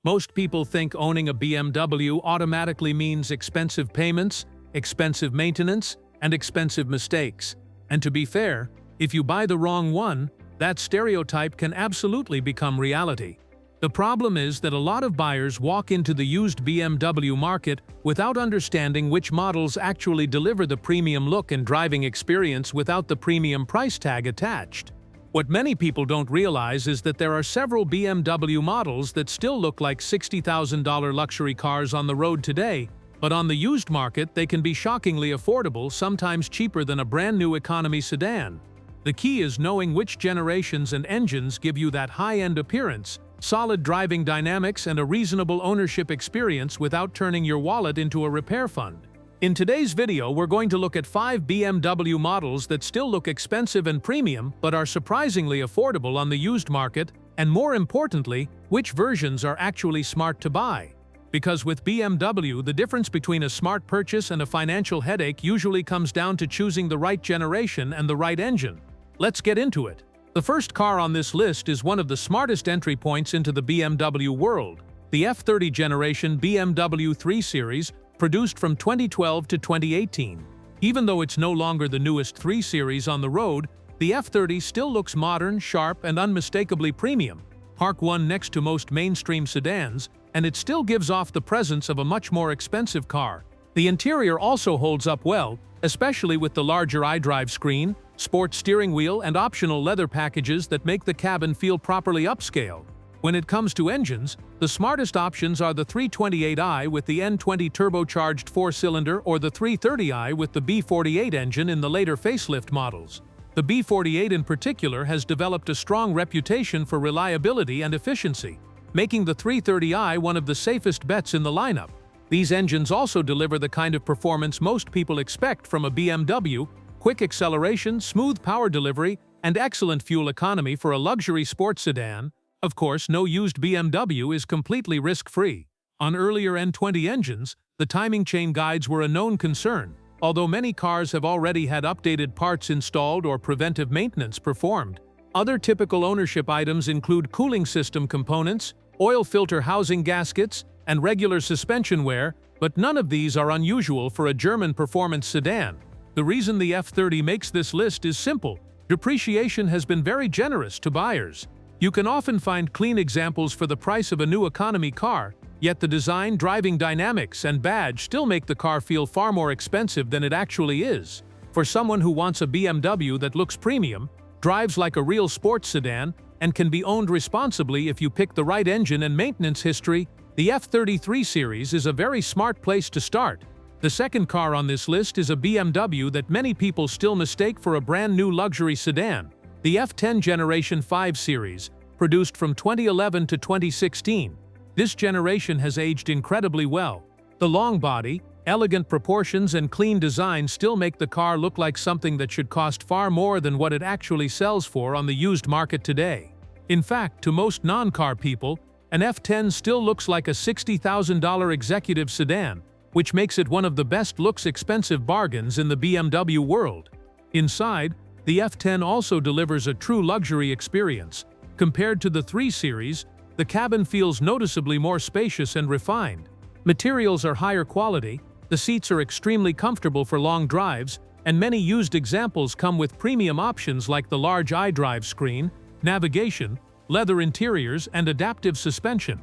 Most people think owning a BMW automatically means expensive payments, expensive maintenance, and expensive mistakes. And to be fair, if you buy the wrong one, that stereotype can absolutely become reality. The problem is that a lot of buyers walk into the used BMW market without understanding which models actually deliver the premium look and driving experience without the premium price tag attached. What many people don't realize is that there are several BMW models that still look like $60,000 luxury cars on the road today, but on the used market they can be shockingly affordable, sometimes cheaper than a brand new economy sedan. The key is knowing which generations and engines give you that high-end appearance, solid driving dynamics, and a reasonable ownership experience without turning your wallet into a repair fund. In today's video, we're going to look at 5 BMW models that still look expensive and premium but are surprisingly affordable on the used market, and more importantly, which versions are actually smart to buy. Because with BMW, the difference between a smart purchase and a financial headache usually comes down to choosing the right generation and the right engine. Let's get into it. The first car on this list is one of the smartest entry points into the BMW world, the F30 generation BMW 3 Series, produced from 2012 to 2018. Even though it's no longer the newest 3 Series on the road, the F30 still looks modern, sharp, and unmistakably premium. Park one next to most mainstream sedans, and it still gives off the presence of a much more expensive car. The interior also holds up well, especially with the larger iDrive screen, sports steering wheel, and optional leather packages that make the cabin feel properly upscale. When it comes to engines, the smartest options are the 328i with the N20 turbocharged 4-cylinder or the 330i with the B48 engine in the later facelift models. The B48 in particular has developed a strong reputation for reliability and efficiency, making the 330i one of the safest bets in the lineup. These engines also deliver the kind of performance most people expect from a BMW: quick acceleration, smooth power delivery, and excellent fuel economy for a luxury sports sedan. Of course, no used BMW is completely risk-free. On earlier N20 engines, the timing chain guides were a known concern, although many cars have already had updated parts installed or preventive maintenance performed. Other typical ownership items include cooling system components, oil filter housing gaskets, and regular suspension wear, but none of these are unusual for a German performance sedan. The reason the F30 makes this list is simple: depreciation has been very generous to buyers. You can often find clean examples for the price of a new economy car, yet the design, driving dynamics, and badge still make the car feel far more expensive than it actually is. For someone who wants a BMW that looks premium, drives like a real sports sedan, and can be owned responsibly if you pick the right engine and maintenance history, the F30 3 Series is a very smart place to start. The second car on this list is a BMW that many people still mistake for a brand new luxury sedan, the F10 Generation 5 Series, produced from 2011 to 2016. This generation has aged incredibly well. The long body, elegant proportions, and clean design still make the car look like something that should cost far more than what it actually sells for on the used market today. In fact, to most non-car people, an F10 still looks like a $60,000 executive sedan, which makes it one of the best looks expensive bargains in the BMW world. Inside, the F10 also delivers a true luxury experience. Compared to the 3 Series, the cabin feels noticeably more spacious and refined. Materials are higher quality, the seats are extremely comfortable for long drives, and many used examples come with premium options like the large iDrive screen, navigation, leather interiors, and adaptive suspension.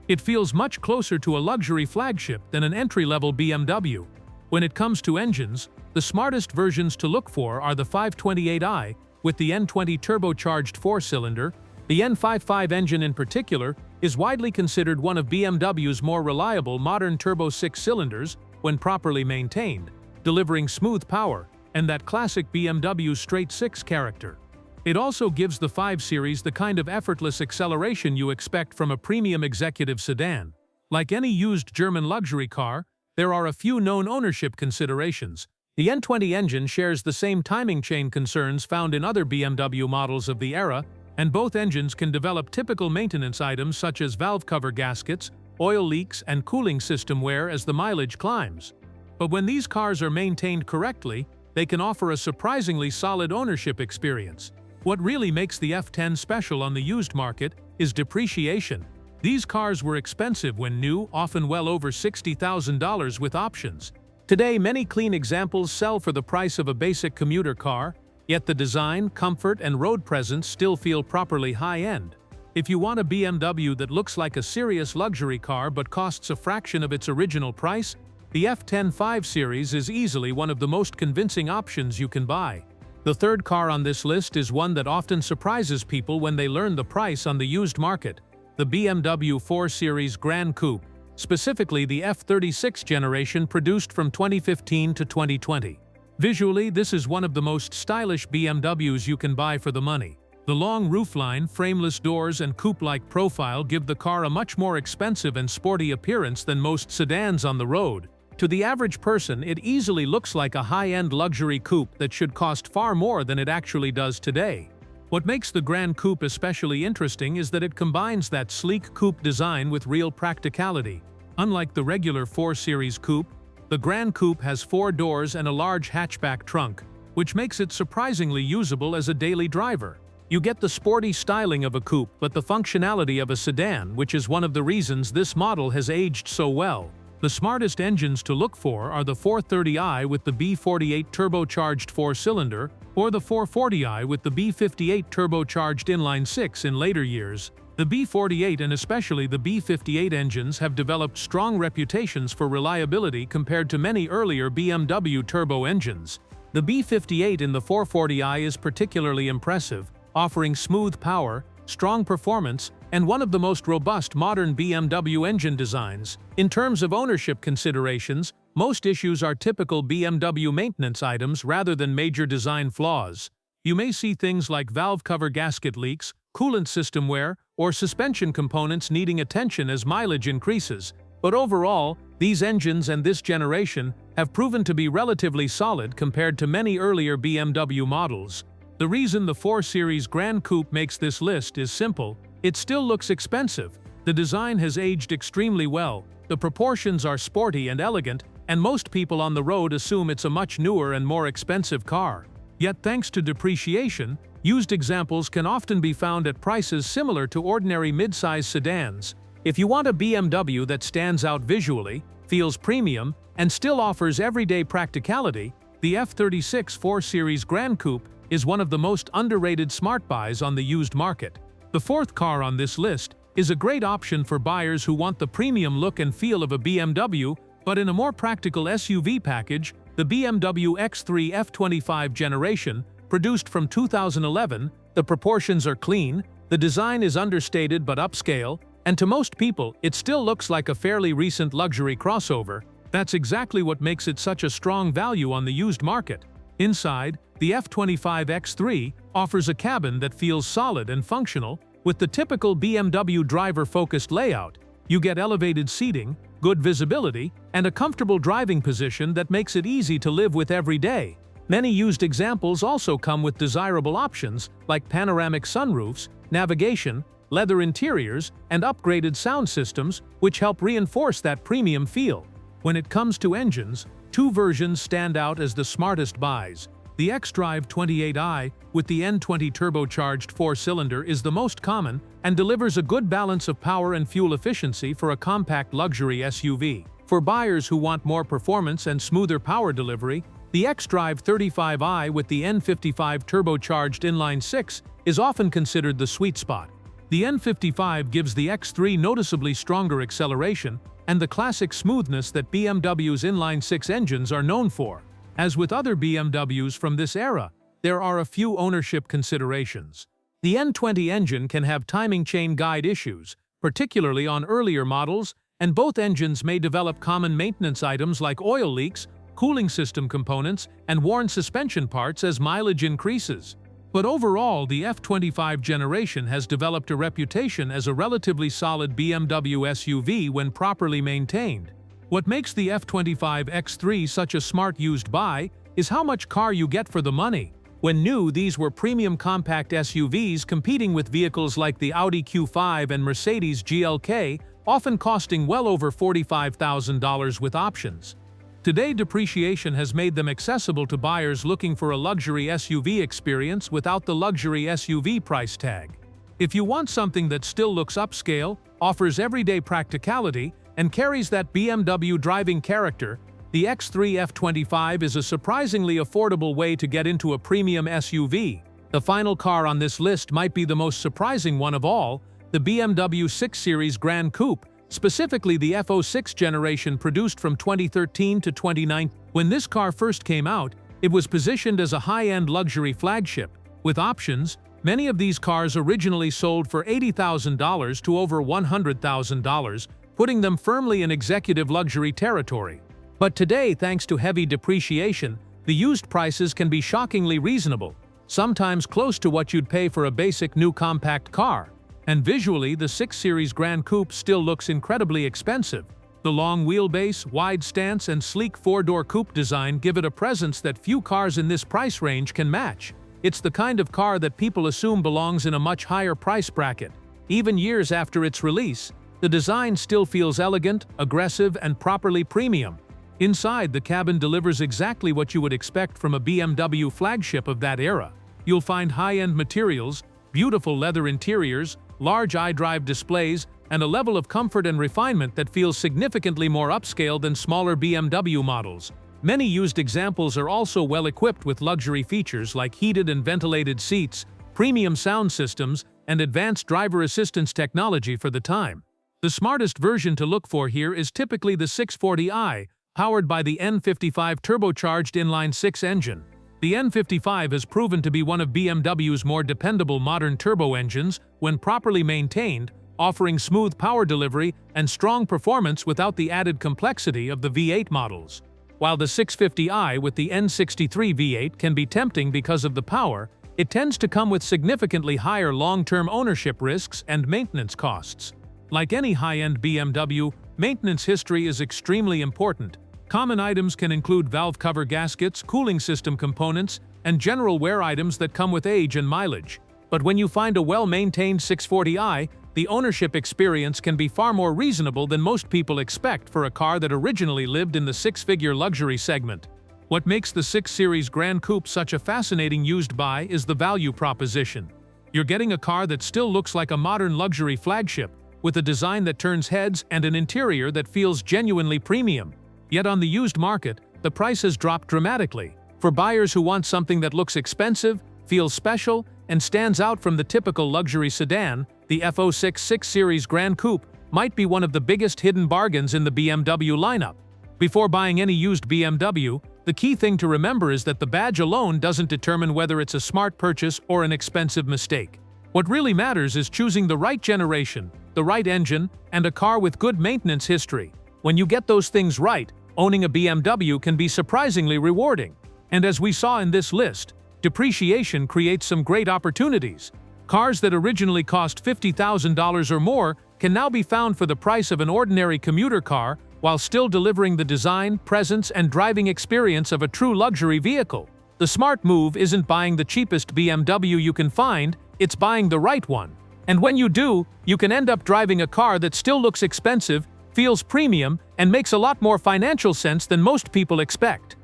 It feels much closer to a luxury flagship than an entry-level BMW. When it comes to engines, the smartest versions to look for are the 528i with the N20 turbocharged 4-cylinder. The N55 engine in particular is widely considered one of BMW's more reliable modern turbo 6-cylinders when properly maintained, delivering smooth power and that classic BMW straight 6 character. It also gives the 5 Series the kind of effortless acceleration you expect from a premium executive sedan. Like any used German luxury car, there are a few known ownership considerations. The N20 engine shares the same timing chain concerns found in other BMW models of the era, and both engines can develop typical maintenance items such as valve cover gaskets, oil leaks, and cooling system wear as the mileage climbs. But when these cars are maintained correctly, they can offer a surprisingly solid ownership experience. What really makes the F10 special on the used market is depreciation. These cars were expensive when new, often well over $60,000 with options. Today, many clean examples sell for the price of a basic commuter car, yet the design, comfort, and road presence still feel properly high-end. If you want a BMW that looks like a serious luxury car but costs a fraction of its original price, the F10 5 Series is easily one of the most convincing options you can buy. The third car on this list is one that often surprises people when they learn the price on the used market: the BMW 4 Series Gran Coupe, specifically the F36 generation produced from 2015 to 2020. Visually, this is one of the most stylish BMWs you can buy for the money. The long roofline, frameless doors, and coupe-like profile give the car a much more expensive and sporty appearance than most sedans on the road. To the average person, it easily looks like a high-end luxury coupe that should cost far more than it actually does today. What makes the Gran Coupe especially interesting is that it combines that sleek coupe design with real practicality. Unlike the regular 4 Series coupe, the Gran Coupe has 4 doors and a large hatchback trunk, which makes it surprisingly usable as a daily driver. You get the sporty styling of a coupe but the functionality of a sedan, which is one of the reasons this model has aged so well. The smartest engines to look for are the 430i with the B48 turbocharged 4-cylinder, or the 440i with the B58 turbocharged inline-6 in later years. The B48 and especially the B58 engines have developed strong reputations for reliability compared to many earlier BMW turbo engines. The B58 in the 440i is particularly impressive, offering smooth power, strong performance, and one of the most robust modern BMW engine designs. In terms of ownership considerations, most issues are typical BMW maintenance items rather than major design flaws. You may see things like valve cover gasket leaks, coolant system wear, or suspension components needing attention as mileage increases. But overall, these engines and this generation have proven to be relatively solid compared to many earlier BMW models. The reason the 4 Series Gran Coupe makes this list is simple: it still looks expensive, the design has aged extremely well, the proportions are sporty and elegant, and most people on the road assume it's a much newer and more expensive car. Yet thanks to depreciation, used examples can often be found at prices similar to ordinary mid-size sedans. If you want a BMW that stands out visually, feels premium, and still offers everyday practicality, the F36 4 Series Gran Coupe is one of the most underrated smart buys on the used market. The fourth car on this list is a great option for buyers who want the premium look and feel of a BMW, but in a more practical SUV package: the BMW X3 F25 generation, produced from 2011. The proportions are clean, the design is understated but upscale, and to most people, it still looks like a fairly recent luxury crossover. That's exactly what makes it such a strong value on the used market. Inside, the F25 X3 offers a cabin that feels solid and functional. With the typical BMW driver-focused layout, you get elevated seating, good visibility, and a comfortable driving position that makes it easy to live with every day. Many used examples also come with desirable options like panoramic sunroofs, navigation, leather interiors, and upgraded sound systems, which help reinforce that premium feel. When it comes to engines, 2 versions stand out as the smartest buys. The xDrive 28i with the N20 turbocharged 4-cylinder is the most common and delivers a good balance of power and fuel efficiency for a compact luxury SUV. For buyers who want more performance and smoother power delivery, the xDrive 35i with the N55 turbocharged inline-6 is often considered the sweet spot. The N55 gives the X3 noticeably stronger acceleration and the classic smoothness that BMW's inline-6 engines are known for. As with other BMWs from this era, there are a few ownership considerations. The N20 engine can have timing chain guide issues, particularly on earlier models, and both engines may develop common maintenance items like oil leaks, cooling system components, and worn suspension parts as mileage increases. But overall, the F25 generation has developed a reputation as a relatively solid BMW SUV when properly maintained. What makes the F25 X3 such a smart used buy is how much car you get for the money. When new, these were premium compact SUVs competing with vehicles like the Audi Q5 and Mercedes GLK, often costing well over $45,000 with options. Today, depreciation has made them accessible to buyers looking for a luxury SUV experience without the luxury SUV price tag. If you want something that still looks upscale, offers everyday practicality, and carries that BMW driving character, the X3 F25 is a surprisingly affordable way to get into a premium SUV. The final car on this list might be the most surprising one of all, the BMW 6 Series Gran Coupe, specifically the F06 generation produced from 2013 to 2019. When this car first came out, it was positioned as a high-end luxury flagship. With options, many of these cars originally sold for $80,000 to over $100,000, putting them firmly in executive luxury territory. But today, thanks to heavy depreciation, the used prices can be shockingly reasonable, sometimes close to what you'd pay for a basic new compact car. And visually, the 6 Series Gran Coupe still looks incredibly expensive. The long wheelbase, wide stance, and sleek four-door coupe design give it a presence that few cars in this price range can match. It's the kind of car that people assume belongs in a much higher price bracket. Even years after its release, the design still feels elegant, aggressive, and properly premium. Inside, the cabin delivers exactly what you would expect from a BMW flagship of that era. You'll find high-end materials, beautiful leather interiors, large iDrive displays, and a level of comfort and refinement that feels significantly more upscale than smaller BMW models. Many used examples are also well equipped with luxury features like heated and ventilated seats, premium sound systems, and advanced driver assistance technology for the time. The smartest version to look for here is typically the 640i, powered by the N55 turbocharged inline-6 engine. The N55 has proven to be one of BMW's more dependable modern turbo engines when properly maintained, offering smooth power delivery and strong performance without the added complexity of the V8 models. While the 650i with the N63 V8 can be tempting because of the power, it tends to come with significantly higher long-term ownership risks and maintenance costs. Like any high-end BMW, maintenance history is extremely important. Common items can include valve cover gaskets, cooling system components, and general wear items that come with age and mileage. But when you find a well-maintained 640i, the ownership experience can be far more reasonable than most people expect for a car that originally lived in the six-figure luxury segment. What makes the 6 Series Gran Coupe such a fascinating used buy is the value proposition. You're getting a car that still looks like a modern luxury flagship, with a design that turns heads and an interior that feels genuinely premium. Yet on the used market, the price has dropped dramatically. For buyers who want something that looks expensive, feels special, and stands out from the typical luxury sedan, the F06 6 Series Gran Coupe might be one of the biggest hidden bargains in the BMW lineup. Before buying any used BMW, the key thing to remember is that the badge alone doesn't determine whether it's a smart purchase or an expensive mistake. What really matters is choosing the right generation, the right engine, and a car with good maintenance history. When you get those things right, owning a BMW can be surprisingly rewarding. And as we saw in this list, depreciation creates some great opportunities. Cars that originally cost $50,000 or more can now be found for the price of an ordinary commuter car while still delivering the design, presence, and driving experience of a true luxury vehicle. The smart move isn't buying the cheapest BMW you can find, it's buying the right one. And when you do, you can end up driving a car that still looks expensive, feels premium, and makes a lot more financial sense than most people expect.